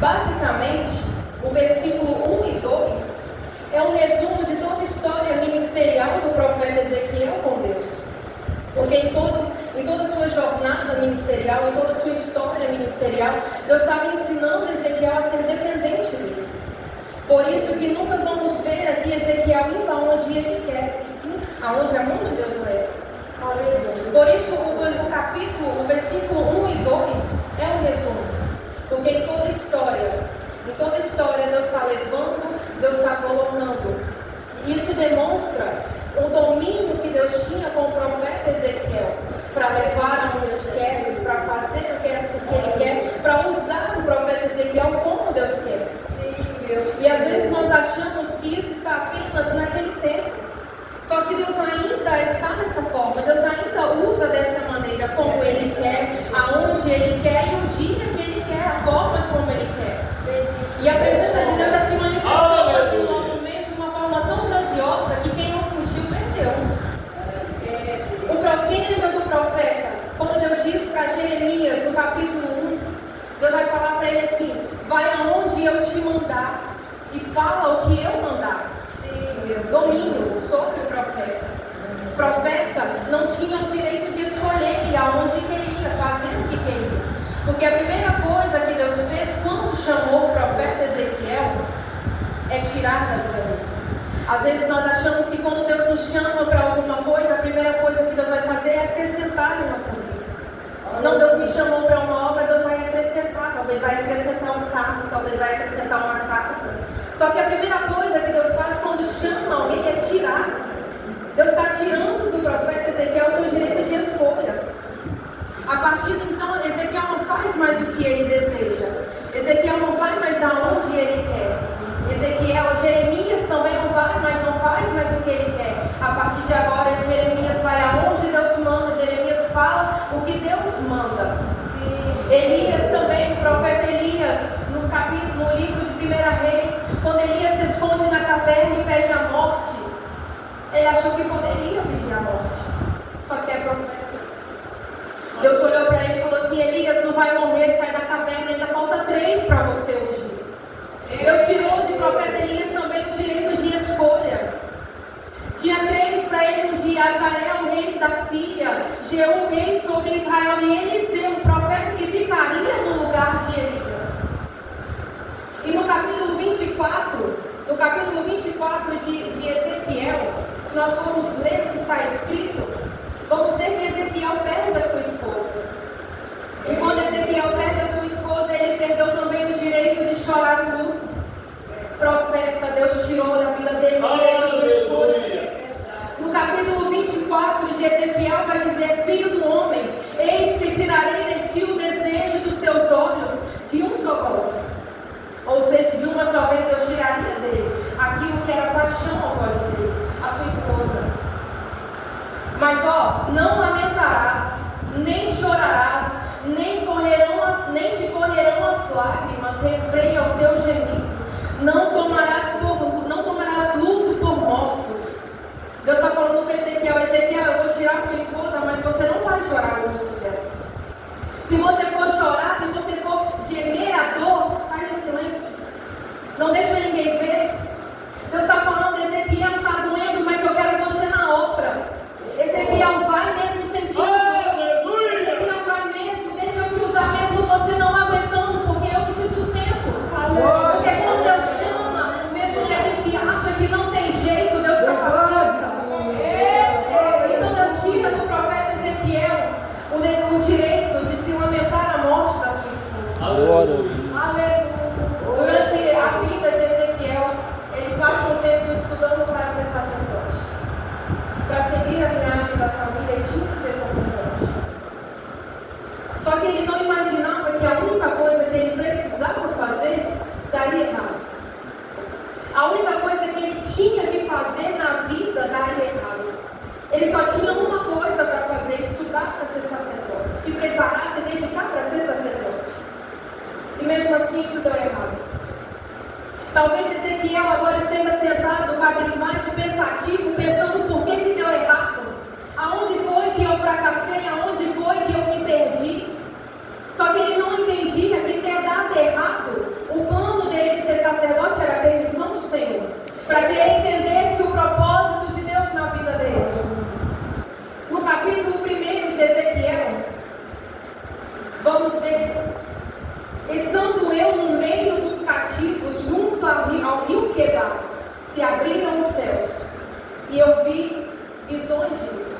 Basicamente, o versículo 1 e 2 é um resumo de toda a história ministerial do profeta Ezequiel com Deus. Porque em toda a sua jornada ministerial, em toda a sua história ministerial, Deus estava ensinando Ezequiel a ser dependente dele. Por isso que nunca vamos ver aqui Ezequiel indo aonde ele quer, e sim aonde a mão de Deus leva. Por isso o versículo 1 e 2 é um resumo. Porque em toda história Deus está levando, Deus está colocando. Isso demonstra o domínio que Deus tinha com o profeta Ezequiel, para levar aonde quer, para fazer o que ele quer, para usar o profeta Ezequiel como Deus quer. E às vezes nós achamos que isso está apenas naquele tempo. Só que Deus ainda está nessa forma, Deus ainda usa dessa maneira, como Ele quer, aonde Ele quer e o dia que Ele quer, a forma como Ele quer. E a presença de Deus já se manifestou aqui no nosso meio de uma forma tão grandiosa que quem não sentiu perdeu. Lembra do profeta, quando Deus diz para Jeremias, no capítulo 1, Deus vai falar para ele assim: vai aonde eu te mandar e fala o que eu mandar. Domínio sobre o profeta. O profeta não tinha o direito de escolher ir aonde queria, fazer o que queria. Porque a primeira coisa que Deus fez quando chamou o profeta Ezequiel é tirar da vida dele. Às vezes nós achamos que quando Deus nos chama para alguma coisa, a primeira coisa que Deus vai fazer é acrescentar em nossa vida. Não, Deus me chamou para uma obra, Deus vai acrescentar. Talvez vai acrescentar um carro, talvez vai acrescentar uma casa. Só que a primeira coisa que Deus faz quando chama alguém é tirar. Deus está tirando do profeta Ezequiel o seu direito de escolha. A partir de então, Ezequiel não faz mais o que ele deseja. Ezequiel não vai mais aonde ele quer. Jeremias também não vai, mas não faz mais o que ele quer. A partir de agora, Jeremias vai aonde Deus manda. Jeremias fala o que Deus manda. Elias também, o profeta Elias, no livro de 1 Reis, quando Elias se esconde na caverna e pede a morte, ele achou que poderia pedir a morte, só que é profeta. Deus olhou para ele e falou assim: Elias, não vai morrer, sai da caverna, ainda falta 3 para você ungir. Deus tirou de profeta Elias também o direito de escolha. Tinha 3 para ele ungir: Azael, rei da Síria, Jeú, rei sobre Israel, e Eliseu, o profeta que ficaria no lugar de Elias. E no capítulo 24 de Ezequiel, se nós formos ler o que está escrito, vamos ver que Ezequiel perde a sua esposa. E quando Ezequiel perde a sua esposa, ele perdeu também o direito de chorar no luto. Profeta, Deus tirou da vida dele o direito de escolha. No capítulo 24 de Ezequiel vai dizer: filho do homem, eis que tirarei de ti o desejo dos teus olhos de um só golpe. Ou seja, de uma só vez Deus tiraria dele aquilo que era paixão aos olhos dele, a sua esposa. Mas não lamentarás, nem chorarás, nem te correrão as lágrimas, refreia o teu gemido. Não tomarás luto por mortos. Deus está falando para Ezequiel: Ezequiel, eu vou tirar sua esposa, mas você não vai chorar o luto dela. Se você for chorar, se você for gemer a dor, vai em silêncio. Não deixa ninguém ver. Deus está falando: Ezequiel, está doendo, mas eu quero você na obra. Ezequiel, vai mesmo sentir dor. Ezequiel, vai mesmo, deixa eu te usar mesmo você não aguentando, porque eu que te sustento. Porque quando Deus chama, mesmo que a gente acha que não tem jeito, Deus capacita. Então Deus tira do profeta Ezequiel o direito de se lamentar a morte da sua esposa. Durante a vida de Ezequiel, ele passa um tempo estudando para ser sacerdote. Para seguir a linhagem da família, ele tinha que ser sacerdote. Só que ele não imaginava que a única coisa que ele precisava fazer daria errado. A única coisa que ele tinha que fazer na vida daria errado. Ele só tinha uma coisa para fazer: estudar para ser sacerdote, se preparar, se dedicar para ser sacerdote. E mesmo assim isso deu errado. Talvez Ezequiel agora esteja sentado, cabisbaixo, pensativo, pensando por que deu errado. Aonde foi que eu fracassei? Aonde foi que eu me perdi? Só que ele não entendia que ter dado errado, o eu, no meio dos cativos, junto ao rio Quebar, se abriram os céus, e eu vi visões de Deus.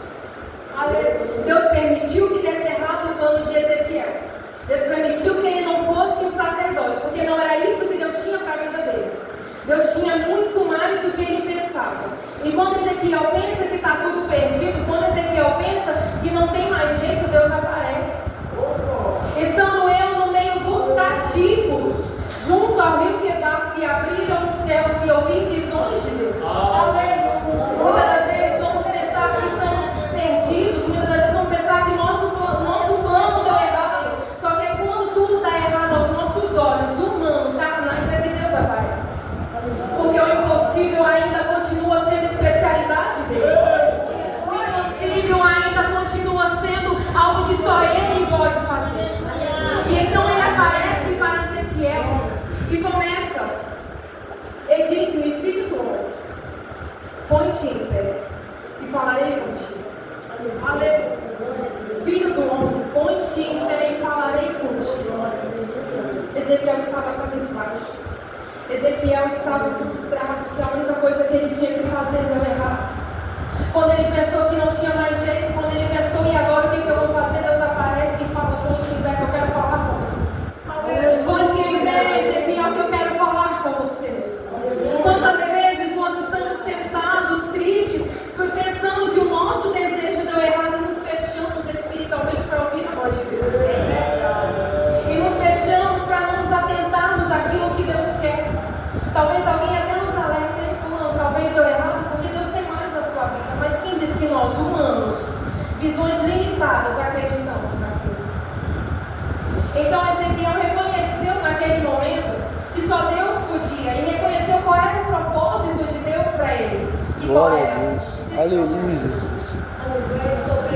Deus permitiu que desse errado o plano de Ezequiel. Deus permitiu que ele não fosse um sacerdote, porque não era isso que Deus tinha para a vida dele. Deus tinha muito mais do que ele pensava. E quando Ezequiel pensa que está tudo perdido, quando Ezequiel pensa que não tem mais jeito, Deus aparece. Estando eu no meio dos cativos, junto ao rio Quebar, se abriram os céus e eu vi visões de Deus. Muitas das vezes vamos pensar que estamos perdidos, muitas das vezes vamos pensar que nosso plano deu errado. Só que quando tudo dá errado aos nossos olhos, humanos, carnais, é que Deus aparece. Porque o impossível ainda continua sendo especialidade dele. O impossível ainda continua sendo algo que só ele pode fazer. E então ele aparece para Ezequiel e começa. Ele disse-me, filho do homem, põe-te em pé e falarei contigo. Filho do homem, põe-te em pé e falarei contigo. Ezequiel estava cabisbaixo. Ezequiel estava frustrado, que a única coisa que ele tinha que fazer deu errado. Quando ele pensou que não tinha mais jeito, quando ele pensou, e agora o que eu vou fazer? Deus aparece e fala, põe-te em pé que eu quero falar com você. Põe-te em pé, Ezequiel, que eu quero falar com você. Quantas vezes nós estamos sentados, tristes, pensando que o nosso desejo deu errado e nos fechamos espiritualmente para ouvir a voz de Deus. E nos fechamos para não nos atentarmos àquilo que Deus quer. Talvez alguém até nos alerte, falando, talvez deu errado, porque Deus tem mais na sua vida. Mas quem diz que nós, humanos, visões limitadas, acreditamos naquilo? Então Ezequiel reconheceu naquele momento que só Deus podia, e reconheceu qual era o propósito de Deus para ele. E glória a Deus. Aleluia, Jesus.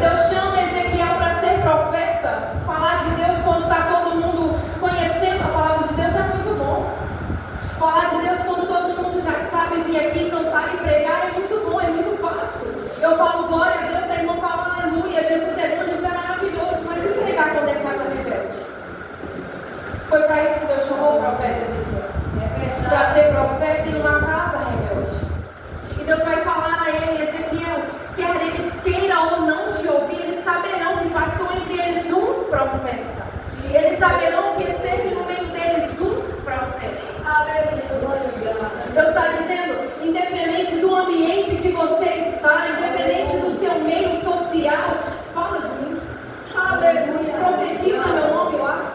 Deus chama Ezequiel para ser profeta. Falar de Deus quando está todo mundo conhecendo a palavra de Deus é muito bom. Falar de Deus quando todo mundo já sabe vir aqui cantar e pregar é muito bom, é muito fácil. Eu falo glória a Deus, a irmã fala aleluia, Jesus é bom, isso é maravilhoso. Mas e pregar quando é casa rebelde? Foi para isso que Deus chamou o profeta Ezequiel. Para ser profeta em uma casa rebelde. E Deus vai falar a ele, Ezequiel, quer eles queiram ou não te ouvir, eles saberão que passou entre eles um profeta. Eles saberão que esteve no meio deles um profeta. Deus está dizendo, independente do ambiente que você está, independente do seu meio social, fala de mim. Aleluia. Profetiza meu nome lá.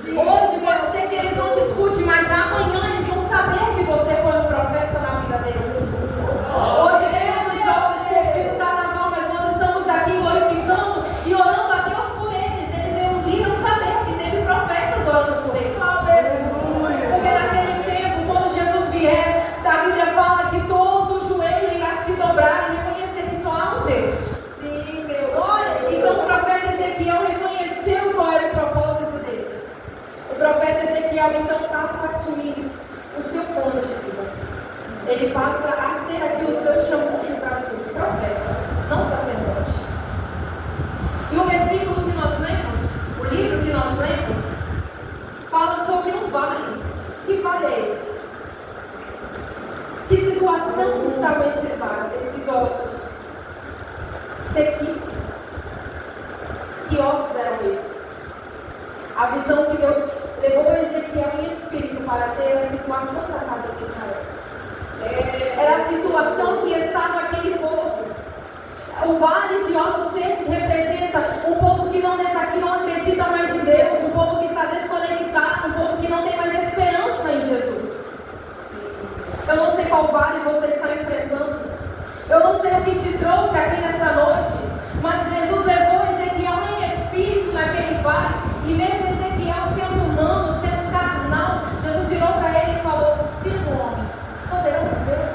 Hoje pode ser que eles não te escutem, mas amanhã eles vão saber que você foi um profeta na vida deles. Hoje temos jovens curtindo o carnaval, mas nós estamos aqui glorificando e orando a Deus por eles. Eles um dia irão saber que teve profetas orando por eles. Porque naquele tempo, quando Jesus vier, a Bíblia fala que todo joelho irá se dobrar e reconhecer que só há um Deus. Sim, meu. Olha, então o profeta Ezequiel reconheceu qual era o propósito dele. O profeta Ezequiel então passa a assumir o seu plano de vida. Ele passa a ser aquilo que Deus chamou ele para ser, profeta, não sacerdote. E o versículo que nós lemos, o livro que nós lemos, fala sobre um vale. Que vale é esse? Que situação estavam esses vales, esses ossos? Sequíssimos. Que ossos eram esses? A visão que Deus levou Ezequiel em espírito para ter a situação da casa de Israel. Era a situação que estava aquele povo. O vale de ossos secos representa um povo que não acredita mais em Deus, um povo que está desconectado, um povo que não tem mais esperança em Jesus. Eu não sei qual vale você está enfrentando. Eu não sei o que te trouxe aqui nessa noite, mas Jesus levou Ezequiel em espírito naquele vale, e mesmo Ezequiel sendo humano, sendo carnal, Jesus virou para ele e falou: filho do homem, poderão viver?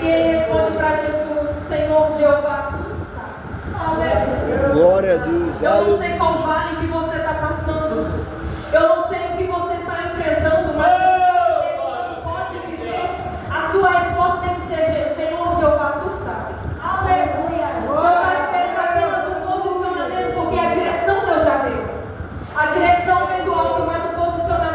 E ele responde para Jesus: Senhor Jeová, tu sabes. Aleluia. Glória a Deus. Eu não sei qual vale que você está passando. Eu não sei o que você está enfrentando, mas você não pode viver. A sua resposta tem que ser: Senhor Jeová, tu sabes. Aleluia. Deus está esperando apenas um posicionamento, porque a direção Deus já deu. A direção vem do alto, mas o posicionamento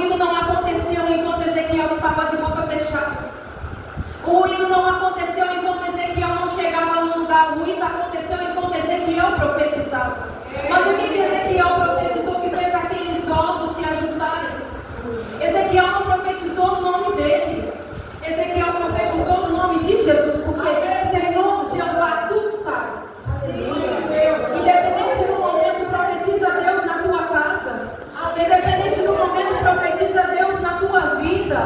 ruído não aconteceu enquanto Ezequiel estava de boca fechada. O ruído não aconteceu enquanto Ezequiel não chegava no lugar. O ruído aconteceu enquanto Ezequiel profetizava. Mas o que Ezequiel profetizou que fez aqueles ossos se ajuntarem? Ezequiel não profetizou no nome dele. Ezequiel profetizou no nome de Jesus, porque Senhor Jeová, tu sabes. Independente do momento, profetiza Deus na tua casa. Independente do momento, profetiza Deus na tua vida.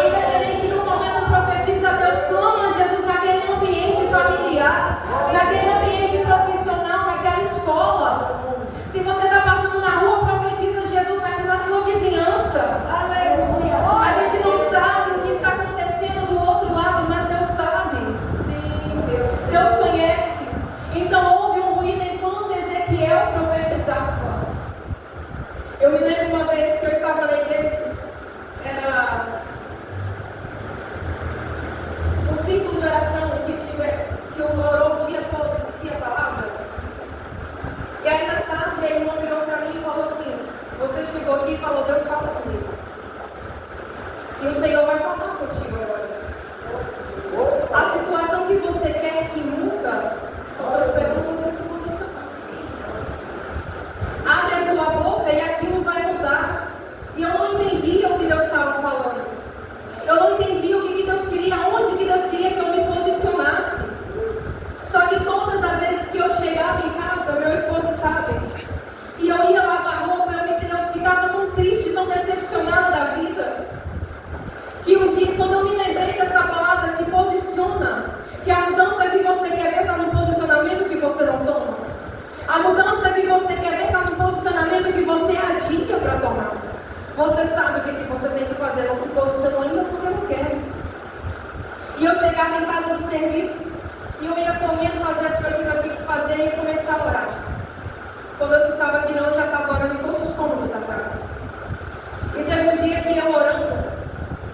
Independente do momento, profetiza Deus, clama Jesus naquele ambiente familiar, naquele ambiente profissional, naquela escola. Se você está passando na rua, profetiza Jesus na sua vizinhança. Aleluia. A gente não sabe o que está acontecendo do outro lado, mas Deus sabe. Sim, Deus conhece. Então houve um ruído enquanto Ezequiel profetizava. Eu me lembro uma vez que eu estava na igreja, era um ciclo de oração que eu orou o dia todo, esqueci a palavra. E aí na tarde, a irmã virou para mim e falou assim: você chegou aqui e falou, Deus fala comigo. E o Senhor vai falar contigo agora. A situação que você quer que muda, só estou esperando você se posicionar. Abre a sua boca e aquilo vai mudar. E eu não entendia o que Deus estava falando. Eu não entendia o que Deus queria, onde que Deus queria que eu me posicionasse. Só que todas as vezes que eu chegava em casa, meu esposo sabe, e eu ia lavar roupa, eu ficava tão triste, tão decepcionada da vida. E um dia, quando eu me lembrei dessa palavra, se posiciona, que a mudança que você quer ver está no posicionamento que você não toma. A mudança que você quer ver está no posicionamento que você adia para tomar. Você sabe o que você tem que fazer, não se posicionou ainda porque não quer. E eu chegava em casa do serviço, e eu ia correndo fazer as coisas que eu tinha que fazer e começar a orar. Quando eu estava aqui não, eu já estava orando em todos os cômodos da casa. E teve um dia que eu orando,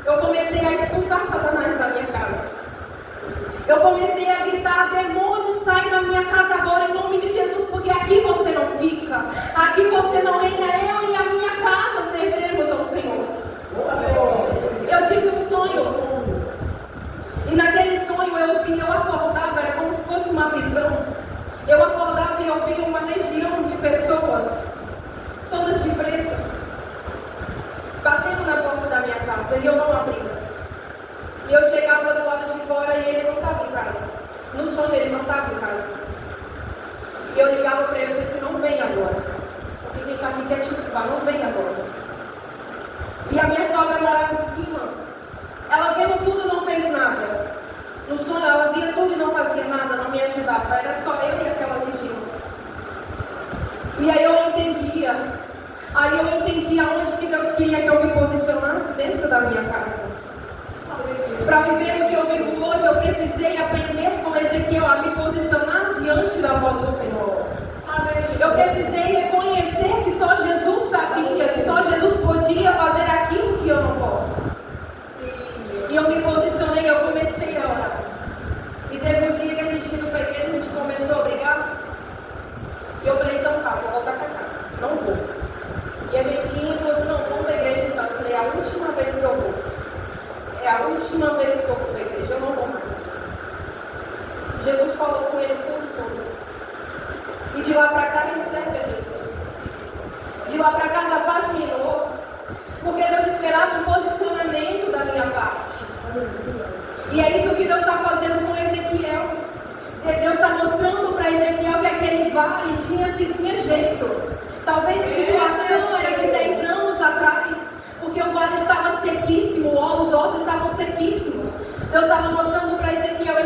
eu comecei a expulsar Satanás da minha casa. Eu comecei a gritar: demônio, sai da minha casa agora em nome de Jesus, porque aqui você não fica, aqui você não reina, eu e a minha casa serviremos ao Senhor. Eu tive um sonho, e naquele sonho eu acordava, era como se fosse uma visão. Eu acordava e eu via uma legião de pessoas, todas de preto, batendo na porta da minha casa, e eu não abria. E eu chegava do lado de fora e ele não estava em casa. No sonho ele não estava em casa. E eu ligava para ele e disse: não vem agora. Porque quem está aqui quer te culpar, não vem agora. E a minha sogra morava em cima. Ela vendo tudo não fez nada. No sonho ela via tudo e não fazia nada, não me ajudava. Era só eu e aquela legião. E aí eu entendia. Aí eu entendia onde que Deus queria que eu me posicionasse dentro da minha casa. Para viver o que eu vivo hoje, eu precisei aprender com Ezequiel a me posicionar diante da voz do Senhor. Eu precisei reconhecer que só Jesus sabia, que só Jesus podia fazer aquilo que eu não posso. E eu me posicionei, eu comecei a orar. E teve um dia que a gente indo para a igreja, a gente começou a brigar. E eu falei: então tá, vou voltar para casa. Não vou. E a gente indo, eu falei: não, vamos para a igreja então. Eu falei: é a última vez que eu vou. É a última vez que eu vou para a igreja, eu não vou mais. Jesus falou com ele o tempo todo. E de lá para cá ele serve a Jesus. De lá para cá a paz reinou. Porque Deus esperava um posicionamento da minha parte. E é isso que Deus está fazendo com Ezequiel. Deus está mostrando para Ezequiel que aquele vale tinha jeito. Talvez a situação era de 10 anos atrás, porque o vale estava sequíssimo, os ossos estavam sequíssimos. Deus estava mostrando para Ezequiel,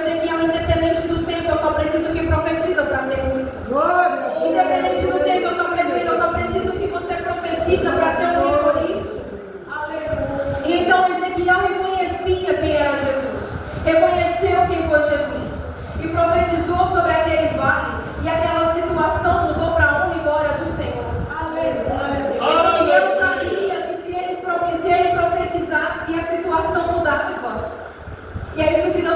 independente do tempo, eu só preciso que profetiza para ter um. Independente do tempo, eu só preciso que você profetiza para ter um por isso. E então Ezequiel reconhecia quem era Jesus, reconheceu quem foi Jesus, e profetizou sobre aquele vale, e aquela situação mudou para a honra e glória do Senhor. Ezequiel sabia que se ele profetizasse, a situação mudava. E é isso que Deus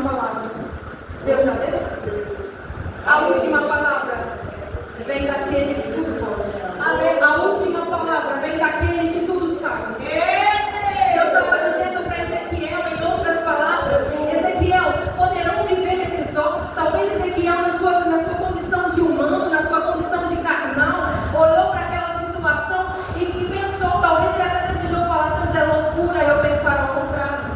palavra. Deus já deu? A última palavra vem daquele que tudo pode. A última palavra vem daquele que tudo sabe. Deus estava dizendo para Ezequiel, em outras palavras, Ezequiel, poderão viver nesses ossos? Talvez Ezequiel, na sua condição de humano, na sua condição de carnal, olhou para aquela situação e pensou, talvez ele até desejou falar, Deus, é loucura eu pensar ao contrário.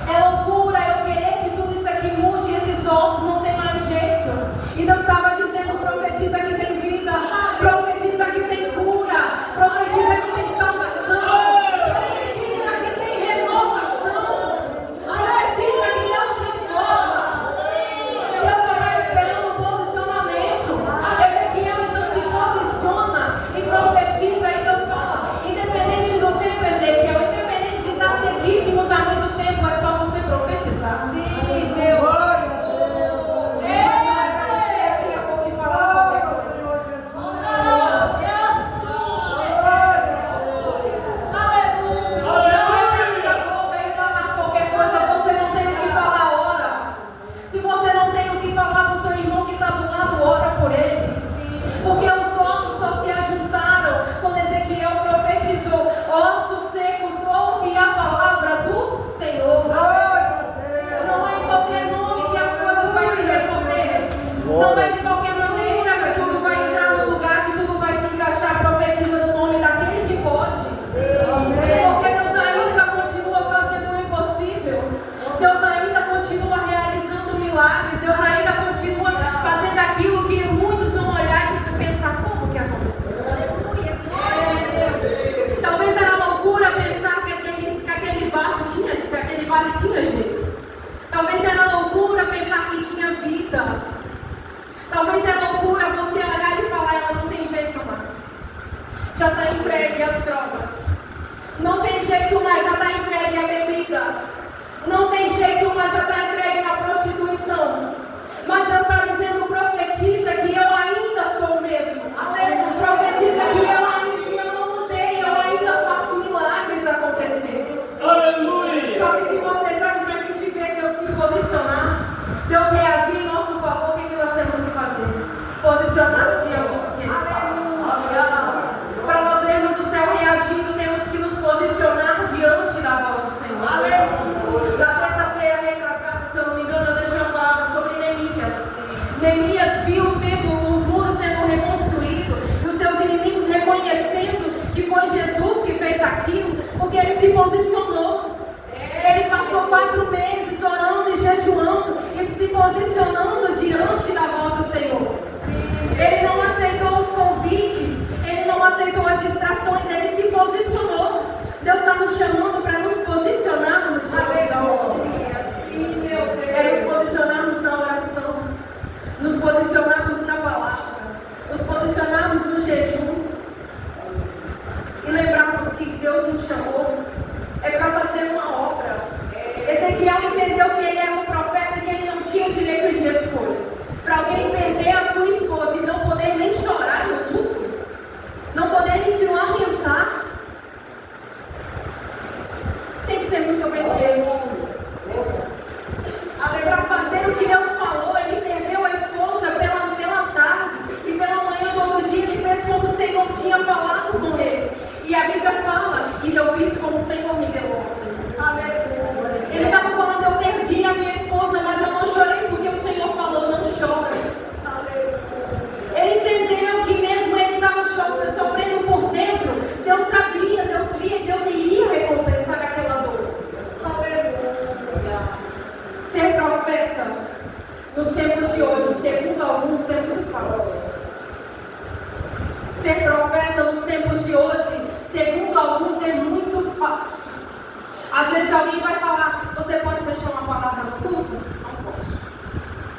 É loucura eu querer que tudo isso aqui mude, esses ossos não tem mais jeito. E Deus estava dizendo, profetiza que tem vida, profetiza que tem cura, profetiza que tem salvação, profetiza que tem renovação, profetiza que Deus transforma. Deus só está esperando um posicionamento. Ezequiel então se posiciona e profetiza, e Deus fala, independente do tempo, Ezequiel, independente de estar sequíssimos há muito tempo, é só você profetizar. Sim, Deus. Porque os ossos só se ajuntaram quando Ezequiel profetizou. Ossos secos, ouve a palavra do Senhor. Não é em qualquer nome que as coisas vão se resolver. Não é de qualquer maneira que tudo vai entrar no lugar, que tudo vai se encaixar. Profetiza no nome daquele que pode. Porque Deus ainda continua fazendo o impossível. Deus ainda continua realizando milagres. Deus ainda continua fazendo aquilo que muitos vão olhar e pensar, como que aconteceu? Talvez era loucura pensar que aquele vaso tinha, que aquele vale tinha jeito. Talvez era loucura pensar que tinha vida. Talvez é loucura você olhar e falar, ela não tem jeito mais. Já está entregue às drogas. Não tem jeito mais, já está entregue à bebida. Não tem jeito mais, já está entregue na prostituição. Mas Deus está dizendo, profetiza que eu ainda sou o mesmo. Profetiza que eu não mudei, eu ainda faço milagres acontecer. Aleluia! Só que se você sabe para a gente ver Deus se posicionar, Deus reagir em nosso favor, o que nós temos que fazer? Posicionar diante do que Ele fala. Para nós vermos o céu reagindo, temos que nos posicionar diante da voz do Senhor. Aleluia! Na terça-feira retrasada, se eu não me engano, eu deixei uma palavra sobre Neemias. Neemias viu o templo, os muros sendo reconstruídos, e os seus inimigos reconhecendo que foi Jesus que fez aquilo, porque ele se posicionou. Ele passou 4 meses orando e jejuando e se posicionando diante da voz do Senhor. Ele não aceitou os convites, ele não aceitou as distrações, ele se posicionou. Deus está nos chamando para nos posicionarmos diante da voz dele. É nos posicionarmos na oração, nos posicionarmos na palavra, nos posicionarmos no jejum e lembrarmos que Deus nos chamou é para fazer uma obra. Ezequiel entendeu que ele era um profeta e que ele não tinha direito de escolha. Para alguém perder a sua esposa e não poder nem chorar no luto, não poder nem se lamentar, tem que ser muito obediente. Para fazer o que Deus falou, ele perdeu a esposa pela tarde e pela manhã do outro dia ele fez como o Senhor tinha falado com ele. E a Bíblia fala, e eu fiz como o Senhor me deu ordem. Ele estava falando, eu perdi a minha esposa, mas eu não chorei porque o Senhor falou, não chora. Ele entendeu que mesmo ele estava sofrendo por dentro, Deus sabia, Deus via, Deus iria recompensar aquela dor. Ser profeta nos tempos de hoje, segundo alguns, é muito fácil. Ser profeta nos tempos de hoje, segundo alguns, é muito fácil. Às vezes alguém vai falar, você pode deixar uma palavra no culto? Não posso.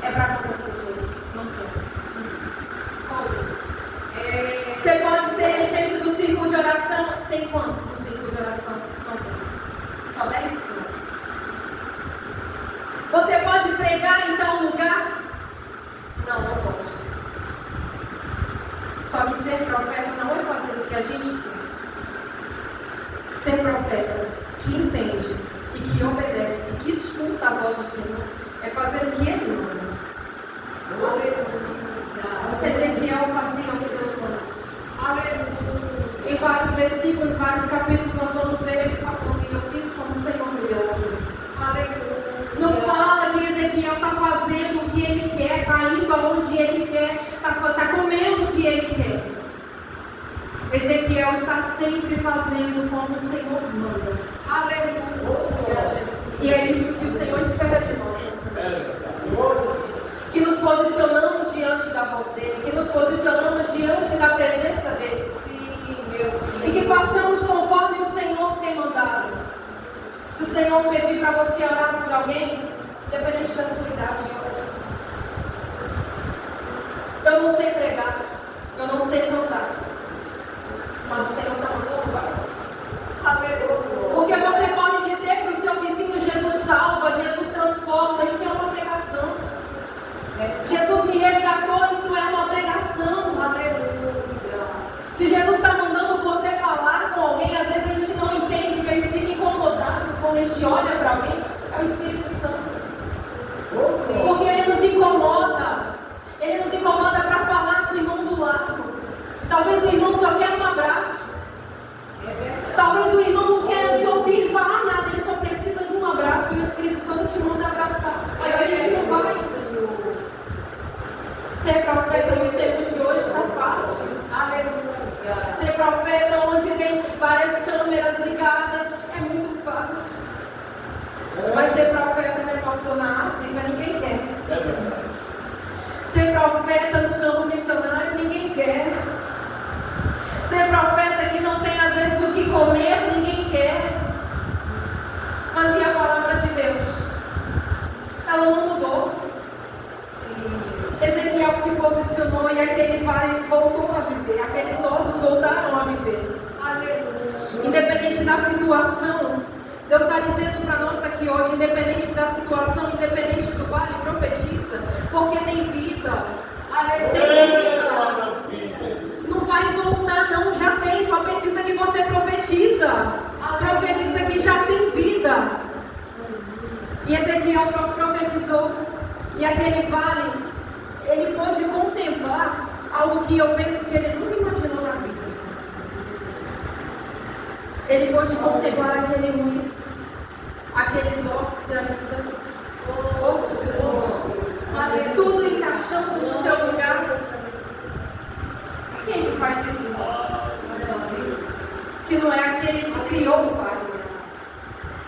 É para quantas pessoas? Não quero. Oh, Jesus. Você pode ser regente do círculo de oração? Tem quantos no círculo de oração? Não tem. Só 10? Você pode pregar em tal lugar? Não, não posso. Só que ser profeta não é fazer o que a gente quer. Ser profeta que entende e que obedece, que escuta a voz do Senhor, é fazer está indo aonde ele quer, está comendo o que ele quer. Ezequiel está sempre fazendo como o Senhor manda. Aleluia. E é isso que o Senhor espera de nós nessa noite. Que nos posicionamos diante da voz dele, que nos posicionamos diante da presença dele. E que façamos conforme o Senhor tem mandado. Se o Senhor pedir para você orar por alguém, independente da sua idade, eu não sei pregar, eu não sei cantar, mas o Senhor está mandando, vai. Porque você pode dizer para o seu vizinho: Jesus salva, Jesus transforma. Isso é uma pregação. Jesus me resgatou, isso é uma pregação. Aleluia. Se Jesus está mandando você falar com alguém, às vezes a gente não entende, que a gente fica incomodado quando a gente olha para alguém. É o Espírito Santo. Porque ele nos incomoda. Ele nos incomoda para falar com o irmão do lado. Talvez o irmão só quer um abraço. Talvez o irmão não queira te ouvir falar nada, ele só precisa de um abraço e o Espírito Santo te manda abraçar. Mas a gente não vai. Ser profeta nos tempos de hoje não é fácil. Aleluia. Ser profeta onde tem várias câmeras ligadas é muito fácil. Mas ser profeta, né, pastor, na África, ninguém quer. Ser profeta no campo missionário, ninguém quer. Ser profeta que não tem às vezes o que comer, ninguém quer. Mas e a palavra de Deus? Ela não mudou. Ezequiel se posicionou e aquele vale voltou a viver. Aqueles ossos voltaram a viver. Aleluia. Independente da situação, Deus está dizendo para nós aqui hoje: independente da situação, independente do vale, profetiza. Porque tem vida. Aleluia. Tem vida. Não vai voltar, não, já tem, só precisa que você profetiza. Profetiza que já tem vida. E Ezequiel profetizou, e aquele vale, ele pôde contemplar algo que eu penso que ele nunca imaginou na vida. Ele pôde contemplar aquele ruído, aqueles ossos se ajudando, osso por osso, tudo encaixando no seu lugar. Quem que faz isso? Se não é aquele que criou o vale.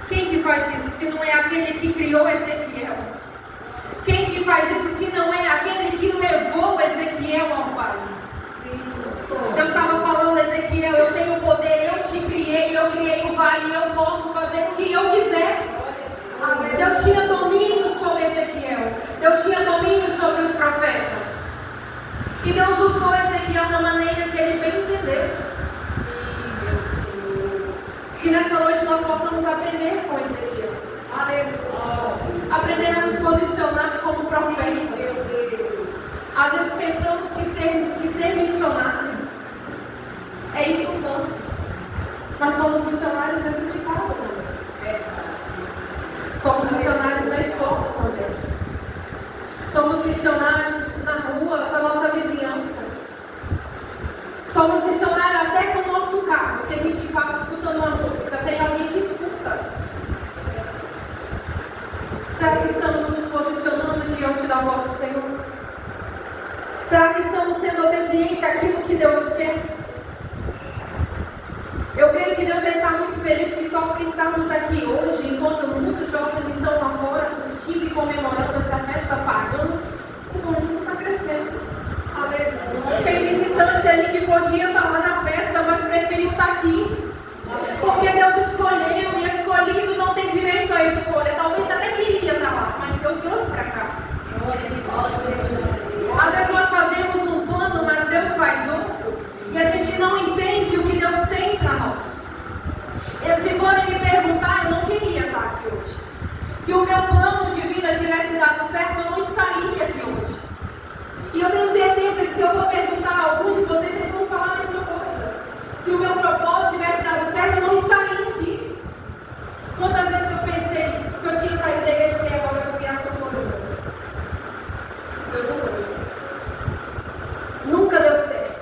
Quem que faz isso? Se não é aquele que criou Ezequiel. Quem que faz isso? Se não é aquele que levou Ezequiel ao vale. Deus estava falando: Ezequiel, eu tenho poder, eu te criei, eu criei o vale, eu posso fazer o que eu quiser. Deus tinha domínio sobre Ezequiel. Deus tinha domínio sobre os profetas. E Deus usou Ezequiel da maneira que ele bem entendeu. Que nessa noite nós possamos aprender com Ezequiel. Aprender a nos posicionar como profetas. Às vezes pensamos que ser missionário é ir para o campo. Nós somos missionários dentro de casa também. Somos missionários na escola também. Somos missionários na rua, com a nossa vizinhança. Somos missionários até com o nosso carro, que a gente passa escutando uma música. Tem alguém que escuta. Será que estamos nos posicionando diante da voz do Senhor? Será que estamos sendo obedientes àquilo que Deus quer? Eu creio que Deus já está muito feliz que só por estarmos aqui hoje, enquanto muitos jovens estão lá fora curtindo e comemorando essa festa pagã, o conjunto está crescendo. Tem visitante ali que podia estar lá na festa, mas preferiu estar aqui. Porque Deus escolheu, e escolhido não tem direito à escolha. Talvez até queria estar lá, mas Deus trouxe para cá. Às vezes nós fazemos um plano, mas Deus faz outro. E a gente não entende o que Deus tem para nós. Se forem me perguntar, eu não queria estar aqui hoje. Se o meu plano de vida tivesse dado certo, eu não estaria aqui hoje. E eu tenho certeza que se eu for perguntar a alguns de vocês, eles vão falar a mesma coisa. Se o meu propósito tivesse dado certo, eu não estaria aqui. Quantas vezes eu pensei que eu tinha saído da igreja e falei: agora eu vou virar cantora. Deus não trouxe. Nunca deu certo.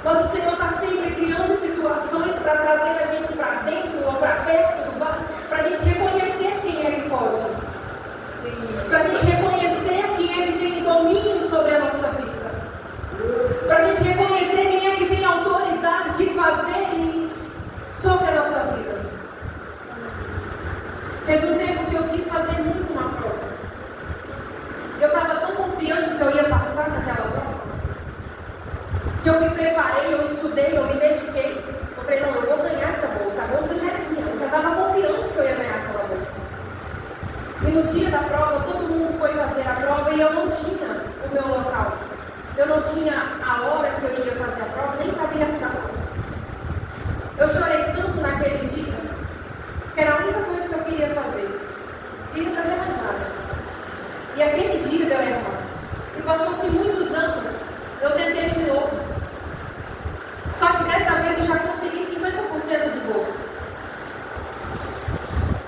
Mas o Senhor está sempre criando situações para trazer a gente para dentro ou para perto do vale, para a gente reconhecer quem é que pode. Para a gente reconhecer quem é que tem que eu me preparei, eu estudei, eu me dediquei. Eu falei, não, eu vou ganhar essa bolsa. A bolsa já é minha. Eu já estava confiante que eu ia ganhar aquela bolsa. E no dia da prova, todo mundo foi fazer a prova e eu não tinha o meu local. Eu não tinha a hora que eu ia fazer a prova, nem sabia a sala. Eu chorei tanto naquele dia, que era a única coisa que eu queria fazer. Eu queria fazer mais nada. E aquele dia deu errado. E passou-se muitos anos, eu tentei de novo. Só que dessa vez eu já consegui 50% de bolsa.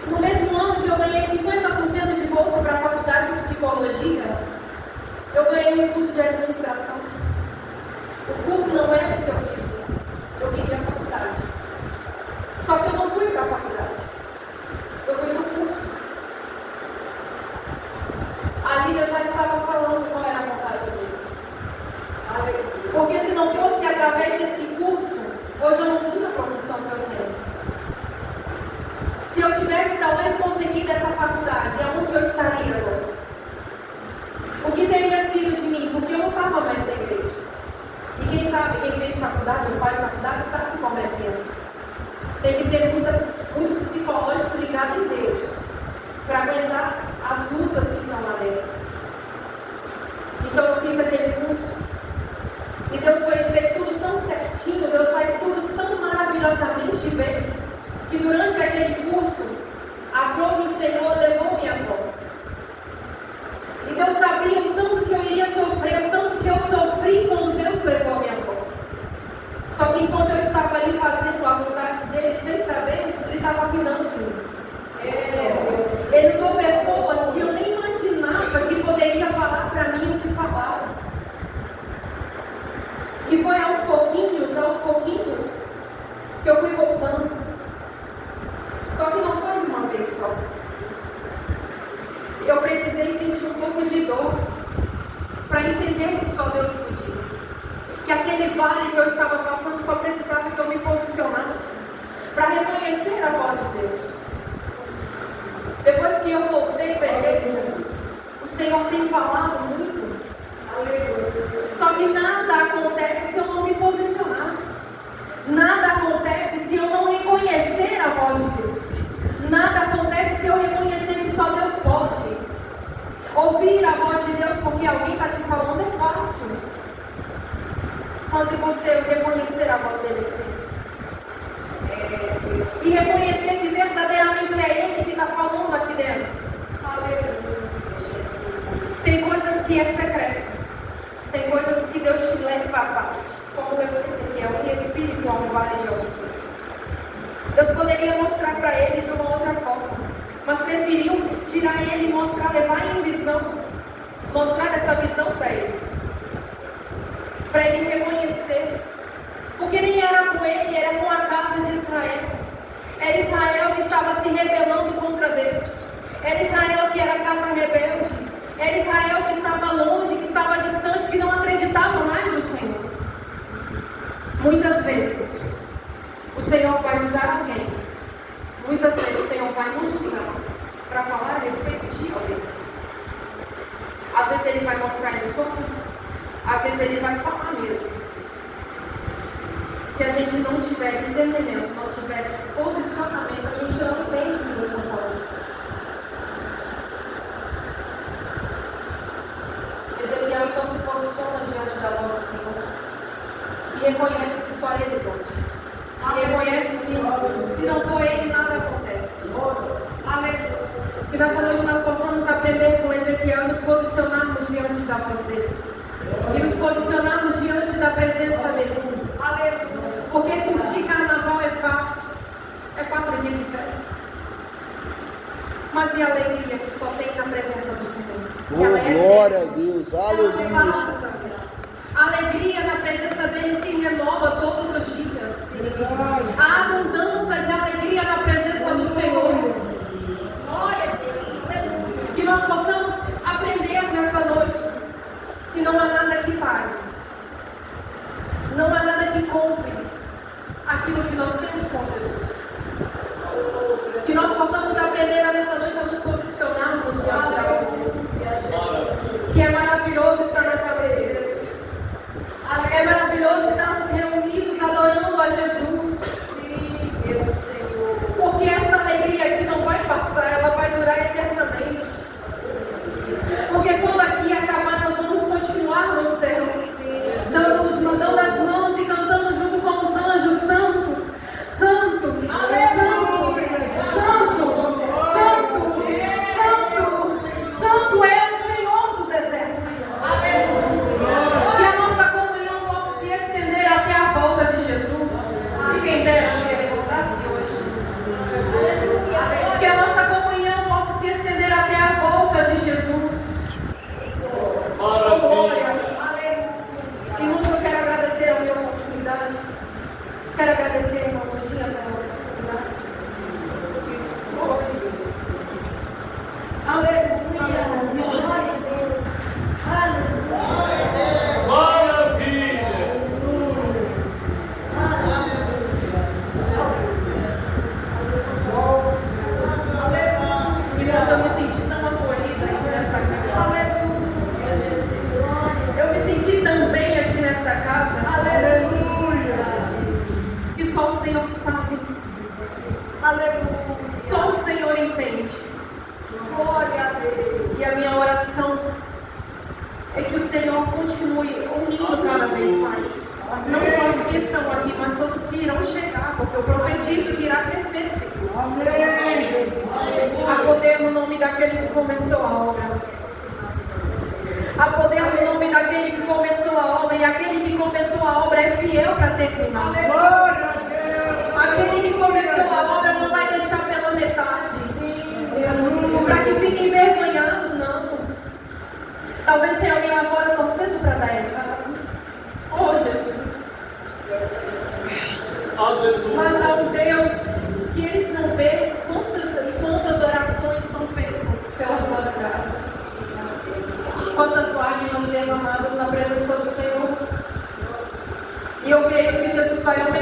No mesmo ano que eu ganhei 50% de bolsa para a faculdade de psicologia, eu ganhei um curso de administração. O curso não era o que eu queria. Eu queria a faculdade. Só que eu não fui para a faculdade. Eu fui no curso. Ali eu já estava falando qual era a vontade dele. Porque se não fosse através desse curso, hoje eu não tinha a profissão que eu tenho. Se eu tivesse talvez conseguido essa faculdade, aonde eu estaria agora? O que teria sido de mim? Porque eu não estava mais na igreja. E quem sabe, quem fez faculdade ou faz faculdade, sabe como é que é. Tem que ter muito psicológico ligado em Deus para aguentar as lutas que são lá dentro. Então eu fiz aquele curso e Deus fez tudo tão certinho, Deus faz tudo tão maravilhosamente bem, que durante aquele curso a prova do Senhor levou minha avó. E Deus sabia o tanto que eu iria sofrer, o tanto que eu sofri quando Deus levou minha avó. Só que enquanto eu estava ali fazendo a vontade dele, sem saber, ele estava cuidando de mim. Ele usou pessoas que eu nem imaginava que poderia falar para mim o que falava. E foi aos pouquinhos, que eu fui voltando. Só que não foi de uma vez só. Eu precisei sentir um pouco de dor para entender que só Deus podia. Que aquele vale que eu estava passando só precisava que eu me posicionasse para reconhecer a voz de Deus. Depois que eu voltei para a igreja, o Senhor tem falado muito. Só que nada acontece se eu não me posicionar. Nada acontece se eu não reconhecer a voz de Deus. Nada acontece se eu reconhecer que só Deus pode. Ouvir a voz de Deus porque alguém está te falando é fácil. Mas e você reconhecer a voz dele aqui dentro? E reconhecer que verdadeiramente é Ele que está falando aqui dentro. Tem coisas que é secreto. Tem coisas que Deus te leva à parte. Como levou Ezequiel, em espírito a um vale de ossos secos. Deus poderia mostrar para ele de uma outra forma, mas preferiu tirar ele e mostrar, levar em visão, mostrar essa visão para ele reconhecer, porque nem era com ele, era com a casa de Israel. Era Israel que estava se rebelando contra Deus. Era Israel que era casa rebelde. Era Israel que estava longe, que estava distante, que não acreditava mais no Senhor. Muitas vezes o Senhor vai usar alguém. Muitas vezes o Senhor vai nos usar para falar a respeito de alguém. Às vezes Ele vai mostrar em sonho, às vezes Ele vai falar mesmo. Se a gente não tiver discernimento, não tiver posicionamento, a gente não entende o que Deus está falando. Ezequiel então se posiciona diante da voz do Senhor e reconhece que só Ele pode. E reconhece que se não for Ele, nada acontece. Que nessa noite nós possamos aprender com Ezequiel e nos posicionarmos diante da voz dele. E nos posicionarmos diante da presença dele. Porque curtir carnaval é fácil. É 4 dias de festa. Mas e a alegria que só tem na presença do Senhor? Oh, glória a Deus, aleluia. A alegria na presença dele se renova todos os dias. A abundância de alegria na presença do Senhor. Glória a Deus, aleluia. Que nós possamos aprender nessa noite que não há nada que pague, não há nada que compre aquilo que nós temos com Jesus. Que nós possamos aprender nessa noite a nos posicionarmos diante da voz dele. Que é maravilhoso estar na casa de Deus. É maravilhoso estar casa. Aleluia. Que só o Senhor sabe. Aleluia. Só o Senhor entende. Glória a Deus. E a minha oração é que o Senhor continue unindo cada vez mais. Não só os que estão aqui, mas todos que irão chegar, porque eu profetizo que irá crescer esse grupo. Amém. Há poder no nome daquele que começou a obra. Há poder no nome daquele que começou a obra. E aquele que começou a obra é fiel para terminar. Glória a Deus. Aquele que começou a obra não vai deixar pela metade. Para que fique envergonhado, não. Talvez tenha alguém lá fora torcendo para dar errado. Oh, Jesus. Mas há um Deus que eles não vê quantas orações são feitas pelas madrugadas. Quantas lágrimas derramadas na presença do Senhor. E eu creio que Jesus vai aumentar